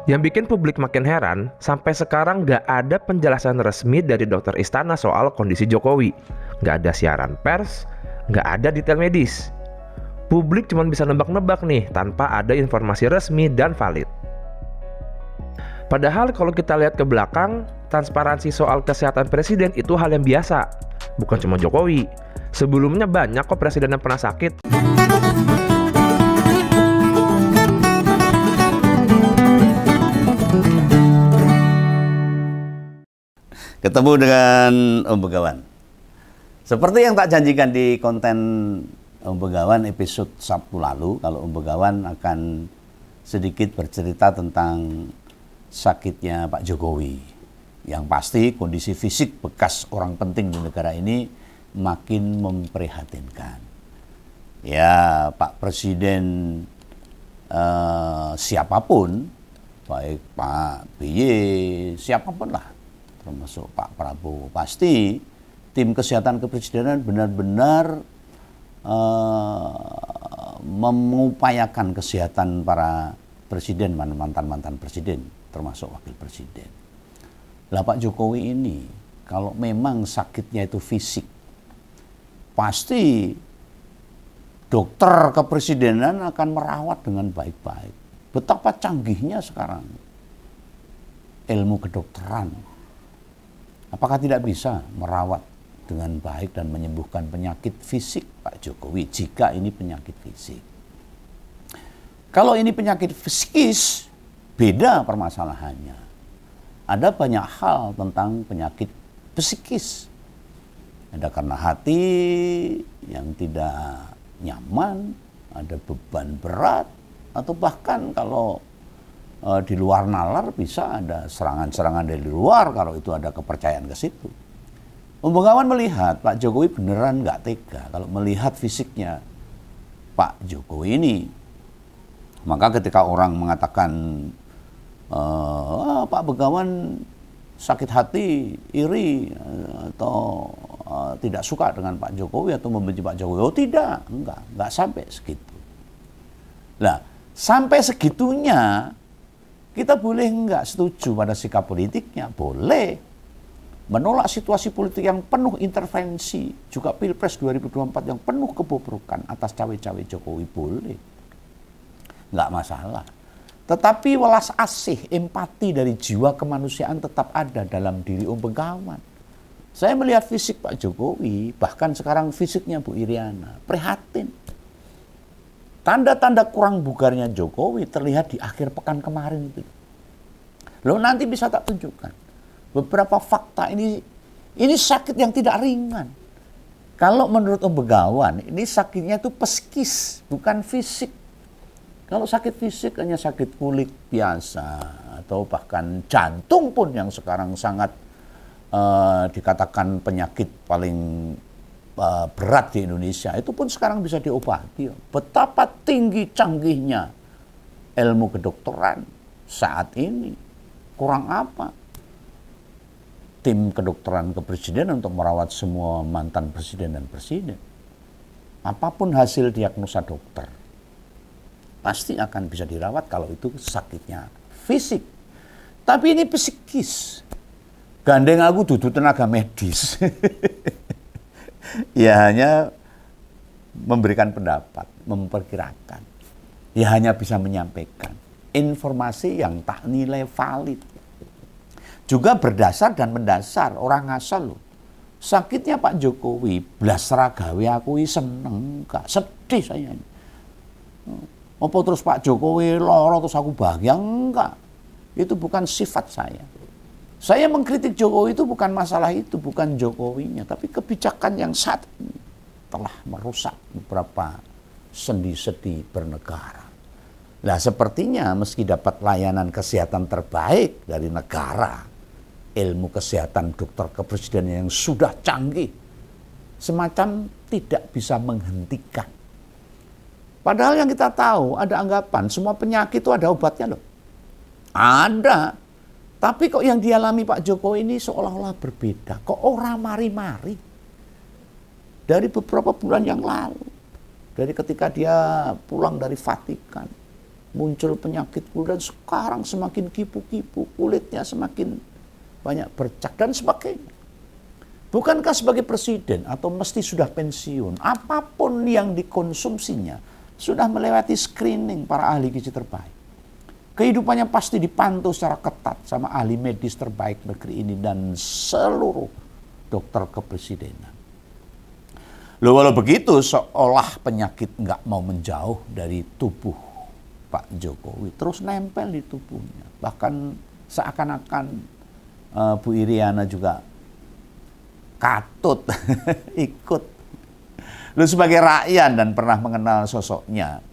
Yang bikin publik makin heran, sampai sekarang nggak ada penjelasan resmi dari dokter istana soal kondisi Jokowi. Nggak ada siaran pers, nggak ada detail medis. Publik cuma bisa nebak-nebak nih, tanpa ada informasi resmi dan valid. Padahal kalau kita lihat ke belakang, transparansi soal kesehatan presiden itu hal yang biasa. Bukan cuma Jokowi. Sebelumnya banyak kok presiden yang pernah sakit. Ketemu dengan Om Begawan. Seperti yang tak janjikan di konten Om Begawan episode Sabtu lalu, kalau Om Begawan akan sedikit bercerita tentang sakitnya Pak Jokowi. Yang pasti kondisi fisik bekas orang penting di negara ini makin memprihatinkan. Ya, Pak Presiden siapapun, baik Pak BY, siapapun lah, termasuk Pak Prabowo, pasti tim kesehatan kepresidenan benar-benar mengupayakan kesehatan para presiden, mantan-mantan presiden, termasuk wakil presiden. Lah Pak Jokowi ini, kalau memang sakitnya itu fisik, pasti dokter kepresidenan akan merawat dengan baik-baik. Betapa canggihnya sekarang ilmu kedokteran. Apakah tidak bisa merawat dengan baik dan menyembuhkan penyakit fisik Pak Jokowi jika ini penyakit fisik? Kalau ini penyakit psikis, beda permasalahannya. Ada banyak hal tentang penyakit psikis. Ada karena hati yang tidak nyaman, ada beban berat, atau bahkan kalau di luar nalar bisa ada serangan-serangan dari luar kalau itu ada kepercayaan ke situ. Om Begawan melihat Pak Jokowi beneran nggak tega kalau melihat fisiknya Pak Jokowi ini. Maka ketika orang mengatakan Pak Begawan sakit hati, iri, atau tidak suka dengan Pak Jokowi atau membenci Pak Jokowi, oh tidak, enggak sampai segitu. Nah, sampai segitunya kita boleh enggak setuju pada sikap politiknya? Boleh. Menolak situasi politik yang penuh intervensi, juga Pilpres 2024 yang penuh kebobrokan atas cawe-cawe Jokowi, boleh. Enggak masalah. Tetapi welas asih, empati dari jiwa kemanusiaan tetap ada dalam diri Om Begawan. Saya melihat fisik Pak Jokowi, bahkan sekarang fisiknya Bu Iriana, prihatin. Tanda-tanda kurang bugarnya Jokowi terlihat di akhir pekan kemarin itu. Loh, nanti bisa tak tunjukkan beberapa fakta ini sakit yang tidak ringan. Kalau menurut Om Begawan, ini sakitnya itu psikis, bukan fisik. Kalau sakit fisik hanya sakit kulit biasa, atau bahkan jantung pun yang sekarang sangat dikatakan penyakit paling berat di Indonesia, itu pun sekarang bisa diobati. Betapa tinggi canggihnya ilmu kedokteran saat ini. Kurang apa tim kedokteran kepresidenan untuk merawat semua mantan presiden dan presiden? Apapun hasil diagnosa dokter, pasti akan bisa dirawat kalau itu sakitnya fisik. Tapi ini psikis. Gandeng aku dudu tenaga medis. Ya hanya memberikan pendapat, memperkirakan. Ya hanya bisa menyampaikan informasi yang tak nilai valid. Juga berdasar dan mendasar, orang ngasal loh. Sakitnya Pak Jokowi, blas ragawe aku seneng, gak sedih saya. Apa terus Pak Jokowi loro terus aku bahagia? Enggak. Itu bukan sifat saya. Saya mengkritik Jokowi itu bukan masalah itu, bukan Jokowinya, tapi kebijakan yang saat ini telah merusak beberapa sendi-sendi bernegara. Nah, sepertinya meski dapat layanan kesehatan terbaik dari negara, ilmu kesehatan dokter kepresidenan yang sudah canggih, semacam tidak bisa menghentikan. Padahal yang kita tahu, ada anggapan semua penyakit itu ada obatnya loh. Ada. Tapi kok yang dialami Pak Jokowi ini seolah-olah berbeda. Kok orang mari-mari. Dari beberapa bulan yang lalu. Dari ketika dia pulang dari Vatikan. muncul penyakit kulit, dan sekarang semakin kipu-kipu, kulitnya semakin banyak bercak dan sebagainya. Bukankah sebagai presiden atau mesti sudah pensiun, apapun yang dikonsumsinya sudah melewati screening para ahli gizi terbaik. Kehidupannya pasti dipantau secara ketat sama ahli medis terbaik negeri ini dan seluruh dokter kepresidenan. Loh, walau begitu seolah penyakit nggak mau menjauh dari tubuh Pak Jokowi, terus nempel di tubuhnya. Bahkan seakan-akan Bu Iriana juga katut ikut. Lu sebagai rakyat dan pernah mengenal sosoknya,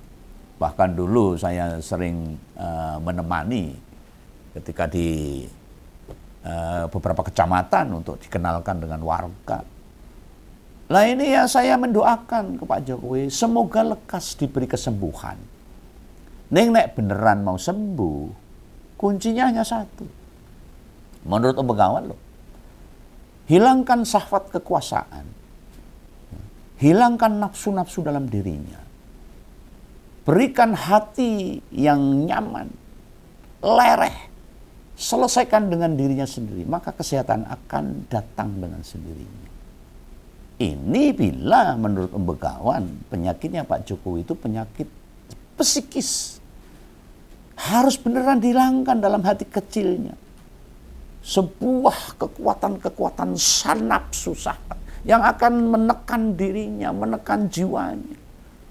bahkan dulu saya sering menemani ketika di beberapa kecamatan untuk dikenalkan dengan warga. Nah ini ya saya mendoakan ke Pak Jokowi, semoga lekas diberi kesembuhan. Nek beneran mau sembuh, kuncinya hanya satu. Menurut Om Begawan loh, hilangkan syahwat kekuasaan, hilangkan nafsu-nafsu dalam dirinya, berikan hati yang nyaman, lereh, selesaikan dengan dirinya sendiri, maka kesehatan akan datang dengan sendirinya. Ini bila menurut Om Begawan penyakitnya Pak Jokowi itu penyakit psikis. Harus beneran dihilangkan dalam hati kecilnya. Sebuah kekuatan-kekuatan nafsu syahwat yang akan menekan dirinya, menekan jiwanya.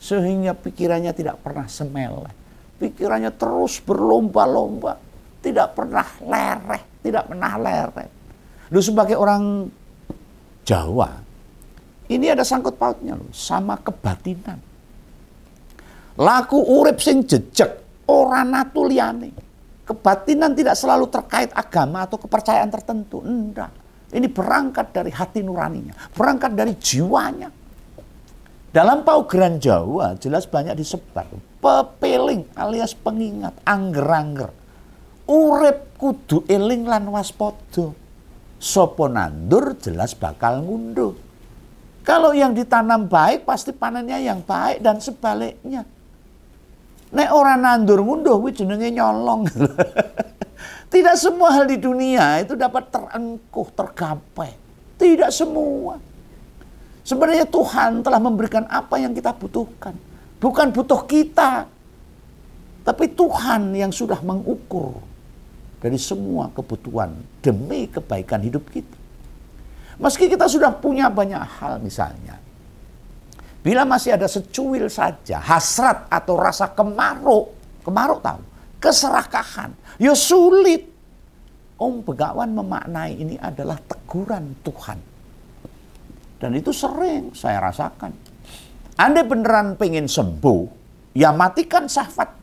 Sehingga pikirannya tidak pernah semeleh. Pikirannya terus berlomba-lomba. Tidak pernah lereh, tidak pernah lereh. Lu sebagai orang Jawa, ini ada sangkut pautnya loh, sama kebatinan. Laku urip sing jejeg, ora natu liyane. Kebatinan tidak selalu terkait agama atau kepercayaan tertentu. Enggak. Ini berangkat dari hati nuraninya, berangkat dari jiwanya. Dalam paugeran Jawa jelas banyak disebar pepeling alias pengingat, angger-angger. Urip kudu eling lan waspada. Sopo nandur jelas bakal ngunduh. Kalau yang ditanam baik pasti panennya yang baik dan sebaliknya. Nek orang nandur ngunduh kuwi jenenge nyolong. Tidak semua hal di dunia itu dapat terengkuh, tergapai. Tidak semua. Sebenarnya Tuhan telah memberikan apa yang kita butuhkan. Bukan butuh kita. Tapi Tuhan yang sudah mengukur dari semua kebutuhan demi kebaikan hidup kita. Meski kita sudah punya banyak hal misalnya. Bila masih ada secuil saja hasrat atau rasa kemaruk tahu, keserakahan, ya sulit. Om Begawan memaknai ini adalah teguran Tuhan. Dan itu sering saya rasakan. Anda beneran pengen sembuh, ya matikan syahwat.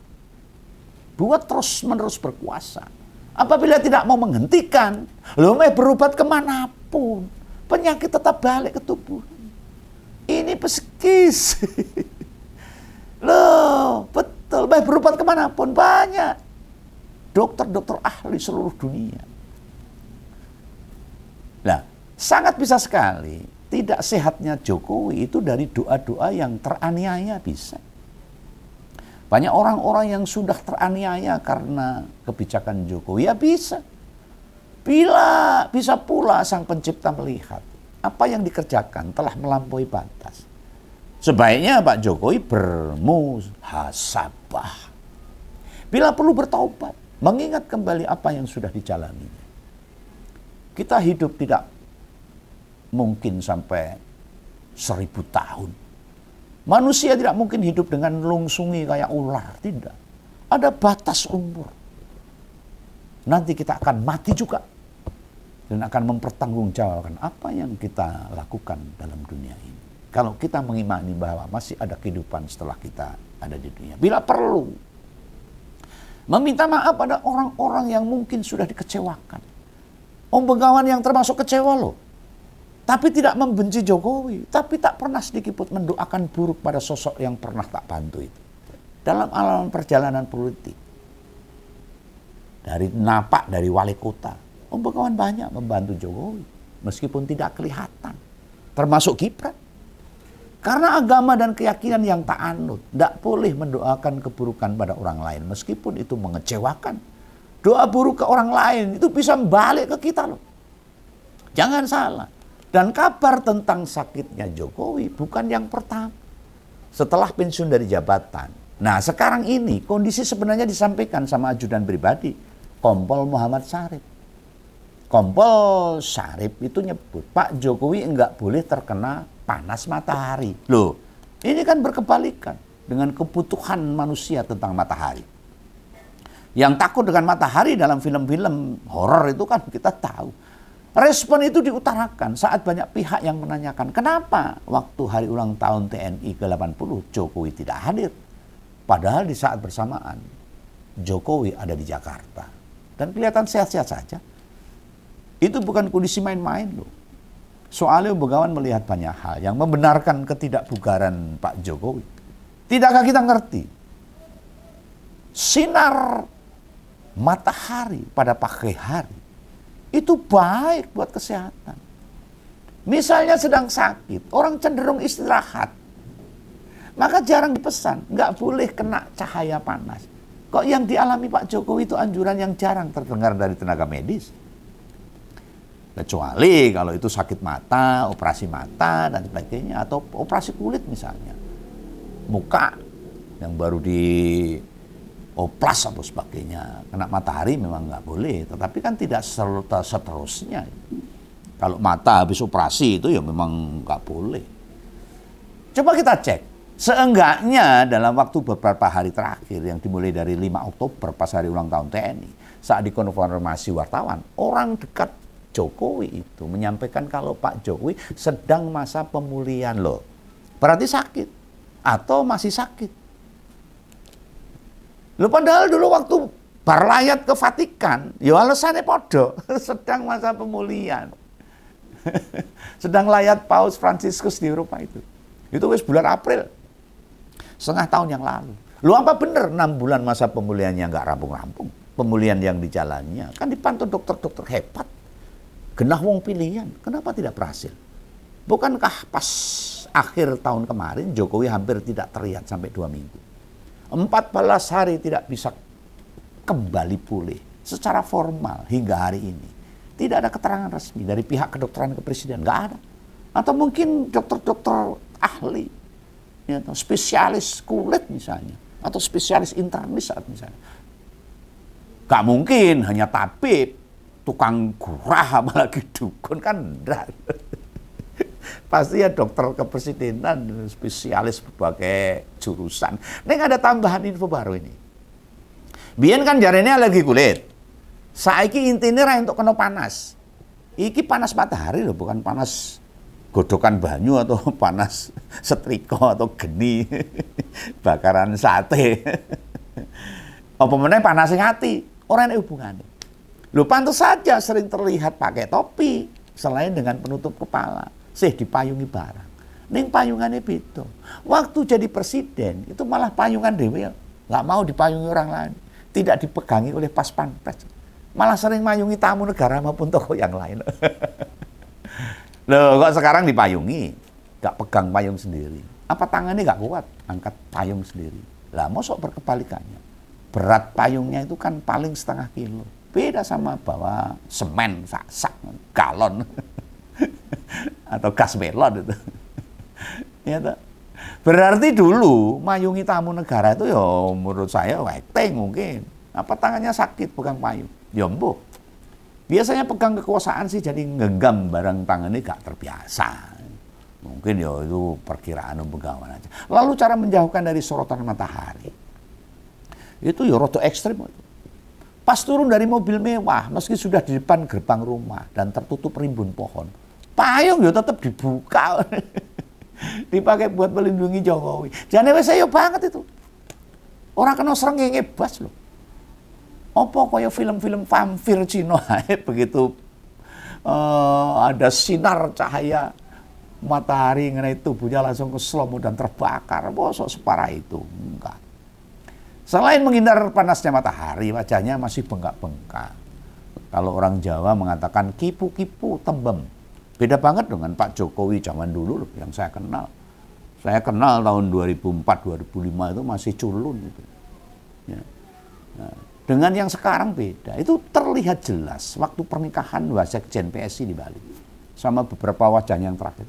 Buat terus-menerus berkuasa. Apabila tidak mau menghentikan, lo mau berobat kemanapun, penyakit tetap balik ke tubuh. Ini psikis. Loh, betul. Baik berobat kemanapun, banyak. Dokter-dokter ahli seluruh dunia. Nah, sangat bisa sekali tidak sehatnya Jokowi itu dari doa-doa yang teraniaya bisa. Banyak orang-orang yang sudah teraniaya karena kebijakan Jokowi, ya bisa. Bila bisa pula sang pencipta melihat apa yang dikerjakan telah melampaui batas. Sebaiknya Pak Jokowi bermuhasabah. Bila perlu bertaubat, mengingat kembali apa yang sudah dijalaninya. Kita hidup tidak mungkin sampai 1000 tahun. Manusia tidak mungkin hidup dengan lungsungi kayak ular, tidak. Ada batas umur. Nanti kita akan mati juga. Dan akan mempertanggungjawabkan apa yang kita lakukan dalam dunia ini. Kalau kita mengimani bahwa masih ada kehidupan setelah kita ada di dunia. Bila perlu, meminta maaf pada orang-orang yang mungkin sudah dikecewakan. Om Begawan yang termasuk kecewa loh. Tapi tidak membenci Jokowi. Tapi tak pernah sedikit pun mendoakan buruk pada sosok yang pernah tak bantu itu. Dalam alam perjalanan politik. Dari napak, dari wali kota. Om Begawan banyak membantu Jokowi. Meskipun tidak kelihatan. Termasuk Gibran. Karena agama dan keyakinan yang tak anut, tidak boleh mendoakan keburukan pada orang lain, meskipun itu mengecewakan. Doa buruk ke orang lain itu bisa balik ke kita loh. Jangan salah. Dan kabar tentang sakitnya Jokowi bukan yang pertama. Setelah pensiun dari jabatan. Nah sekarang ini kondisi sebenarnya disampaikan sama ajudan pribadi, Kompol Muhammad Syarif. Kompol Syarif itu nyebut, Pak Jokowi enggak boleh terkena panas matahari. Loh, ini kan berkebalikan dengan kebutuhan manusia tentang matahari. Yang takut dengan matahari dalam film-film horor itu kan kita tahu. Respon itu diutarakan saat banyak pihak yang menanyakan, kenapa waktu hari ulang tahun TNI ke-80 Jokowi tidak hadir? Padahal di saat bersamaan Jokowi ada di Jakarta. Dan kelihatan sehat-sehat saja. Itu bukan kondisi main-main loh. Soalnya Begawan melihat banyak hal yang membenarkan ketidakbugaran Pak Jokowi. Tidakkah kita ngerti? Sinar matahari pada pagi hari itu baik buat kesehatan. Misalnya sedang sakit, orang cenderung istirahat. Maka jarang dipesan, nggak boleh kena cahaya panas. Kok yang dialami Pak Jokowi itu anjuran yang jarang terdengar dari tenaga medis. Kecuali kalau itu sakit mata, operasi mata, dan sebagainya. Atau operasi kulit misalnya. Muka yang baru dioplas atau sebagainya. Kena matahari memang nggak boleh. Tetapi kan tidak seterusnya. Kalau mata habis operasi itu ya memang nggak boleh. Coba kita cek. Seenggaknya dalam waktu beberapa hari terakhir yang dimulai dari 5 Oktober pas hari ulang tahun TNI. Saat dikonfirmasi wartawan, orang dekat Jokowi itu menyampaikan kalau Pak Jokowi sedang masa pemulihan loh. Berarti sakit atau masih sakit. Loh padahal dulu waktu berlayat ke Vatikan, ya alasannya podo, sedang masa pemulihan. Sedang layat Paus Fransiskus di Eropa itu. Itu wis bulan April. Setengah tahun yang lalu. Loh apa bener 6 bulan masa pemulihannya nggak rampung-rampung? Pemulihan yang dijalannya. Kan dipantau dokter-dokter hebat. Genah wong pilihan, kenapa tidak berhasil? Bukankah pas akhir tahun kemarin Jokowi hampir tidak terlihat sampai 2 minggu? 14 hari tidak bisa kembali pulih secara formal hingga hari ini. Tidak ada keterangan resmi dari pihak kedokteran kepresiden, nggak ada. Atau mungkin dokter-dokter ahli, ya, atau spesialis kulit misalnya, atau spesialis internis misalnya. Gak mungkin hanya tabib, tukang gurah, apalagi dukun kan enggak. Pasti ya dokter kepresidenan, spesialis berbagai jurusan. Ini ada tambahan info baru ini. Biyen kan jarene alergi kulit. Saiki intine ra entuk kena panas. Iki panas matahari loh, bukan panas godokan banyu atau panas setrika atau geni bakaran sate. Apa meneh panas hati, ora enek hubungane. Lho pantas saja sering terlihat pakai topi selain dengan penutup kepala, dipayungi barang. Ning payungannya beda. Waktu jadi presiden itu malah payungan dhewe, nggak mau dipayungi orang lain, tidak dipegangi oleh pas pampres. Malah sering mayungi tamu negara maupun tokoh yang lain. Loh kok sekarang dipayungi, nggak pegang payung sendiri. Apa tangannya nggak kuat angkat payung sendiri? Lah mosok berkebalikannya. Berat payungnya itu kan paling 0,5 kilo. Beda sama bawa semen sak galon atau gas melon itu. Ya, berarti dulu mayungi tamu negara itu ya menurut saya weteng mungkin. Apa tangannya sakit pegang payung? Ya mbuh. Biasanya pegang kekuasaan sih jadi ngenggam barang tangannya gak terbiasa. Mungkin ya itu perkiraan Begawan aja. Lalu cara menjauhkan dari sorotan matahari. Itu ya rada ekstrim. Pas turun dari mobil mewah, meski sudah di depan gerbang rumah dan tertutup rimbun pohon, payung ya tetap dibuka. Dipakai buat melindungi Jokowi. Jane wis ayo banget itu. Orang kena srengenge bas loh. Apa kaya film-film vampir Cina begitu ada sinar cahaya matahari mengenai tubuhnya langsung keslom dan terbakar. Bosok separah itu. Enggak. Selain menghindar panasnya matahari, wajahnya masih bengkak-bengkak. Kalau orang Jawa mengatakan kipu-kipu tembem. Beda banget dengan Pak Jokowi zaman dulu loh, yang saya kenal. Saya kenal tahun 2004-2005 itu masih culun itu. Ya. Nah, dengan yang sekarang beda. Itu terlihat jelas waktu pernikahan Wasekjen PSI di Bali sama beberapa wajah yang terakhir.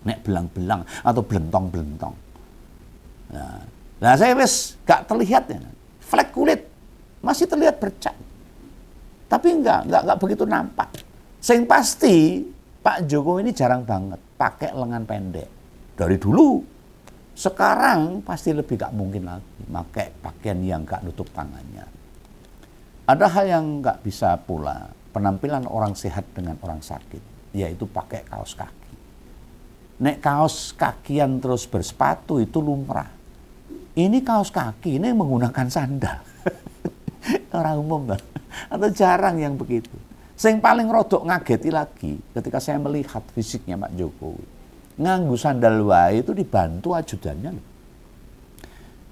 Nek belang-belang atau belentong-belentong. Nah, saya wes gak terlihat ya. Flek kulit masih terlihat bercat. Tapi enggak begitu nampak. Sing pasti Pak Jokowi ini jarang banget pakai lengan pendek. Dari dulu, sekarang pasti lebih gak mungkin lagi pakai pakaian yang gak nutup tangannya. Ada hal yang gak bisa pula, penampilan orang sehat dengan orang sakit, yaitu pakai kaos kaki. Nek kaos kakian terus bersepatu itu lumrah. Ini kaos kaki, ini menggunakan sandal. Orang umum bang, atau jarang yang begitu. Yang paling rodok ngageti lagi ketika saya melihat fisiknya Pak Jokowi. Nganggu sandal wae itu dibantu ajudannya.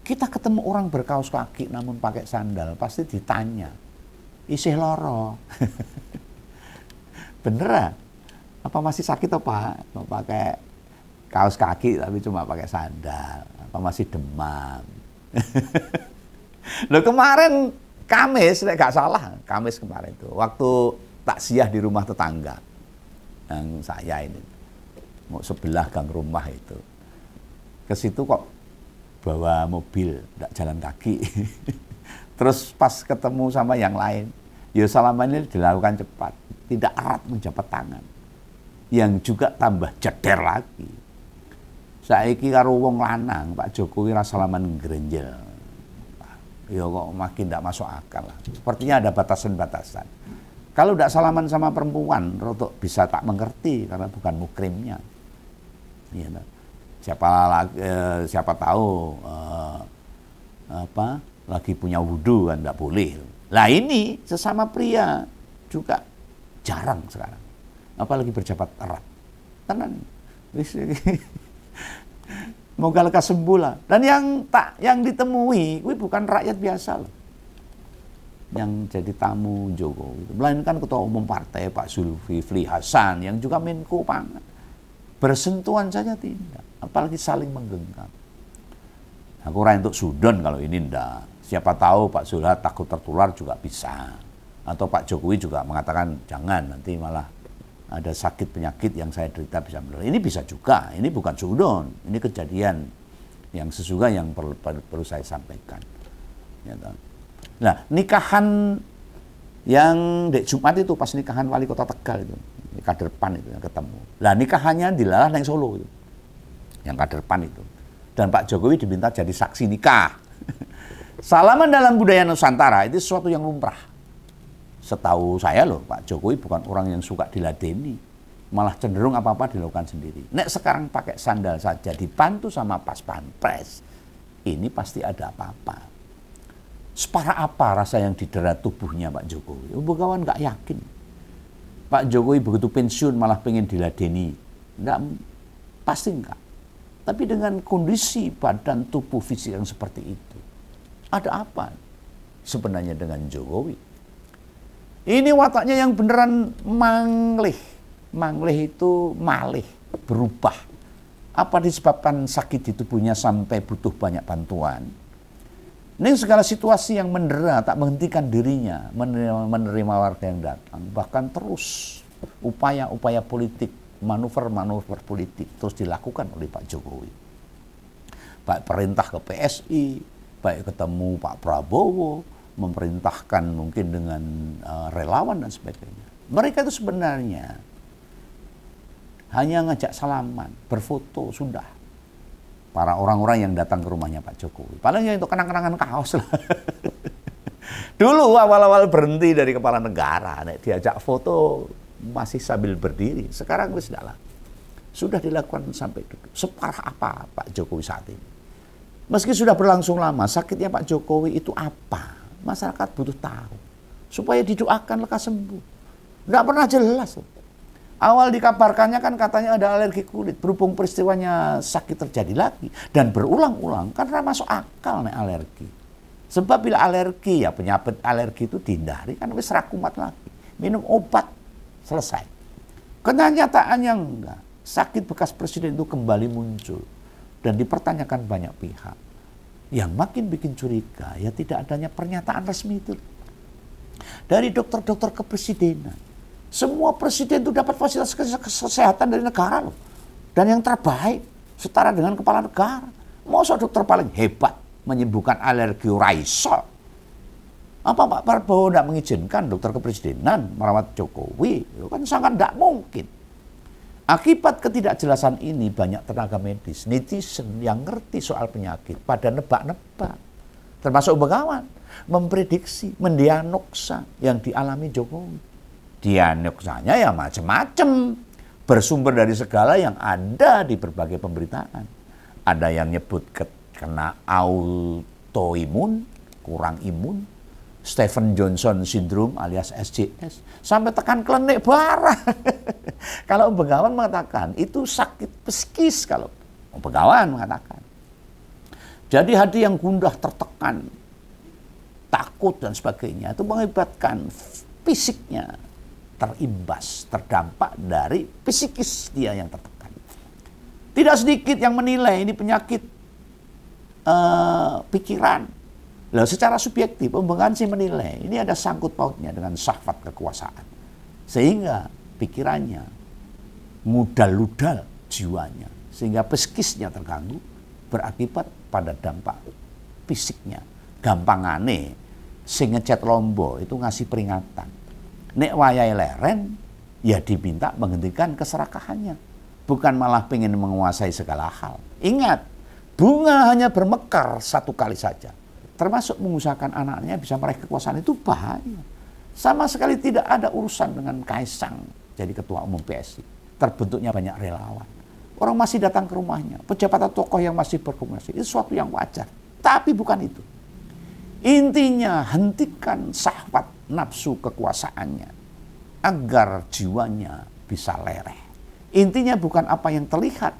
Kita ketemu orang berkaos kaki namun pakai sandal, pasti ditanya, isih loro. Beneran? Apa masih sakit apa? Mau pakai kaos kaki tapi cuma pakai sandal? Apa masih demam? Loh kemarin Kamis, gak salah, Kamis kemarin itu, waktu takziah di rumah tetangga, yang saya ini, mau sebelah gang rumah itu, ke situ kok bawa mobil, gak jalan kaki, terus pas ketemu sama yang lain, ya salaman ini dilakukan cepat, tidak erat menjabat tangan, yang juga tambah jeder lagi. Saiki karo wong lanang, Pak Jokowi ra salaman ngrenjel. Ya kok makin tidak masuk akal lah. Sepertinya ada batasan-batasan. Kalau tidak salaman sama perempuan, rotok bisa tak mengerti karena bukan mukrimnya. Ya, siapa tahu lagi punya wudhu kan tidak boleh. Lah ini sesama pria juga jarang sekarang. Apalagi berjabat erat. Tenan. Moga lekas sembuh lah. Dan yang ditemui, kuwi bukan rakyat biasa loh. Yang jadi tamu Jokowi. Melainkan ketua umum partai Pak Zulkifli Hasan yang juga Menko Pangan. Bersentuhan saja tidak. Apalagi saling menggenggam. Aku orang untuk sudon kalau ini ndak. Siapa tahu Pak Zulha takut tertular juga bisa. Atau Pak Jokowi juga mengatakan jangan nanti malah ada sakit penyakit yang saya derita bisa menular. Ini bisa juga, ini bukan sudon, ini kejadian yang sesungguhnya yang perlu saya sampaikan. Ya, nah, nikahan yang di Jumat itu pas nikahan wali kota Tegal itu, kader PAN itu yang ketemu. Lah nikahannya dilalah yang Solo itu, yang kader PAN itu. Dan Pak Jokowi diminta jadi saksi nikah. Salaman dalam budaya Nusantara itu sesuatu yang lumrah. Setahu saya loh, Pak Jokowi bukan orang yang suka diladeni. Malah cenderung apa-apa dilakukan sendiri. Nek sekarang pakai sandal saja dibantu sama pas pampres, ini pasti ada apa-apa. Separah apa rasa yang didera tubuhnya Pak Jokowi? Kawan nggak yakin. Pak Jokowi begitu pensiun malah pengen diladeni. Nggak, pasti enggak. Tapi dengan kondisi badan tubuh fisik yang seperti itu, ada apa sebenarnya dengan Jokowi? Ini wataknya yang beneran manglih. Manglih itu malih, berubah. Apa disebabkan sakit di tubuhnya sampai butuh banyak bantuan? Ini segala situasi yang mendera, tak menghentikan dirinya, menerima warga yang datang. Bahkan terus upaya-upaya politik, manuver-manuver politik terus dilakukan oleh Pak Jokowi. Baik perintah ke PSI, baik ketemu Pak Prabowo, memerintahkan mungkin dengan relawan dan sebagainya. Mereka itu sebenarnya hanya ngajak salaman, berfoto, sudah. Para orang-orang yang datang ke rumahnya Pak Jokowi. Paling ya itu kenang-kenangan kaos lah. Dulu awal-awal berhenti dari kepala negara, diajak foto masih sambil berdiri. Sekarang sudah lah. Sudah dilakukan sampai duduk. Separah apa Pak Jokowi saat ini? Meski sudah berlangsung lama, sakitnya Pak Jokowi itu apa? Masyarakat butuh tahu supaya didoakan lekas sembuh. Nggak pernah jelas. Awal dikabarkannya kan katanya ada alergi kulit. Berhubung peristiwanya sakit terjadi lagi dan berulang-ulang karena masuk akal nih alergi. Sebab bila alergi ya penyakit alergi itu dihindari kan wis ra kumat lagi. Minum obat selesai. Kenyataannya enggak. Sakit bekas presiden itu kembali muncul. dan dipertanyakan banyak pihak. Yang makin bikin curiga ya tidak adanya pernyataan resmi itu dari dokter-dokter kepresidenan. Semua presiden itu dapat fasilitas kesehatan dari negara loh. Dan yang terbaik setara dengan kepala negara. Masa dokter paling hebat menyembuhkan alergi ora iso? Apa Pak Prabowo tidak mengizinkan dokter kepresidenan merawat Jokowi? Itu kan sangat tidak mungkin. Akibat ketidakjelasan ini banyak tenaga medis, netizen yang ngerti soal penyakit pada nebak-nebak. Termasuk Begawan, memprediksi, mendiagnosa yang dialami Jokowi. Diagnosanya ya macam-macam, bersumber dari segala yang ada di berbagai pemberitaan. Ada yang nyebut kena autoimun, kurang imun, Stephen Johnson syndrome alias SJS, sampai tekan klinik barang. Kalau Begawan mengatakan itu sakit psikis, kalau Begawan mengatakan. Jadi hati yang gundah, tertekan, takut dan sebagainya itu mengakibatkan fisiknya terimbas, terdampak dari psikis dia yang tertekan. Tidak sedikit yang menilai ini penyakit pikiran. Lalu secara subjektif, Pembegawan menilai ini ada sangkut pautnya dengan syahwat kekuasaan. Sehingga pikirannya mudal-ludal jiwanya. Sehingga psikisnya terganggu, berakibat pada dampak fisiknya. Gampangane, sing ngecet Lombo itu ngasih peringatan. Nek wayai leren, ya diminta menghentikan keserakahannya. Bukan malah pengen menguasai segala hal. Ingat, bunga hanya bermekar satu kali saja. Termasuk mengusahakan anaknya bisa meraih kekuasaan itu bahaya. Sama sekali tidak ada urusan dengan Kaisang jadi ketua umum PSI. Terbentuknya banyak relawan. Orang masih datang ke rumahnya. Pejabat atau tokoh yang masih berkomunikasi. Itu sesuatu yang wajar. Tapi bukan itu. Intinya hentikan syahwat nafsu kekuasaannya. Agar jiwanya bisa lereh. Intinya bukan apa yang terlihat.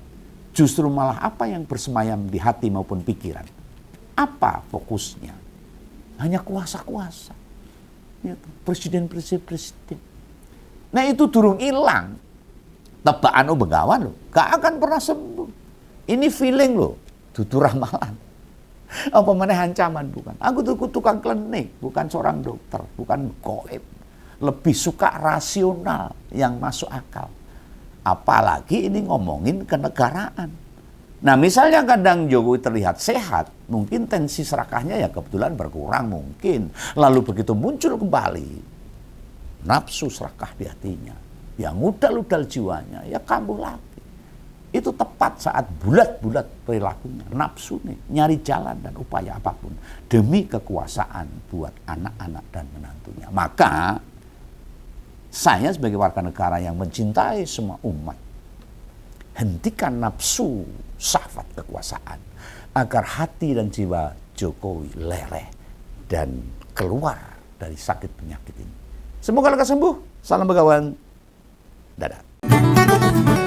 Justru malah apa yang bersemayam di hati maupun pikiran. Apa fokusnya? Hanya kuasa-kuasa. Presiden. Nah itu durung hilang. Tebakan Begawan loh. Gak akan pernah sembuh. Ini feeling loh. Dudu ramalan. Apa mana ancaman bukan. Aku tuh tukang klinik. Bukan seorang dokter. Bukan goib. Lebih suka rasional yang masuk akal. Apalagi ini ngomongin kenegaraan. Nah misalnya kadang Jokowi terlihat sehat, mungkin tensi serakahnya ya kebetulan berkurang mungkin. Lalu begitu muncul kembali, nafsu serakah di hatinya, yang udal-udal jiwanya, ya kambuh lagi. Itu tepat saat bulat-bulat perilakunya, nafsu nih, nyari jalan dan upaya apapun. Demi kekuasaan buat anak-anak dan menantunya. Maka, saya sebagai warga negara yang mencintai semua umat, hentikan nafsu syahwat kekuasaan agar hati dan jiwa Jokowi lereh dan keluar dari sakit penyakit ini. Semoga lekas sembuh. Salam Begawan. Dadah.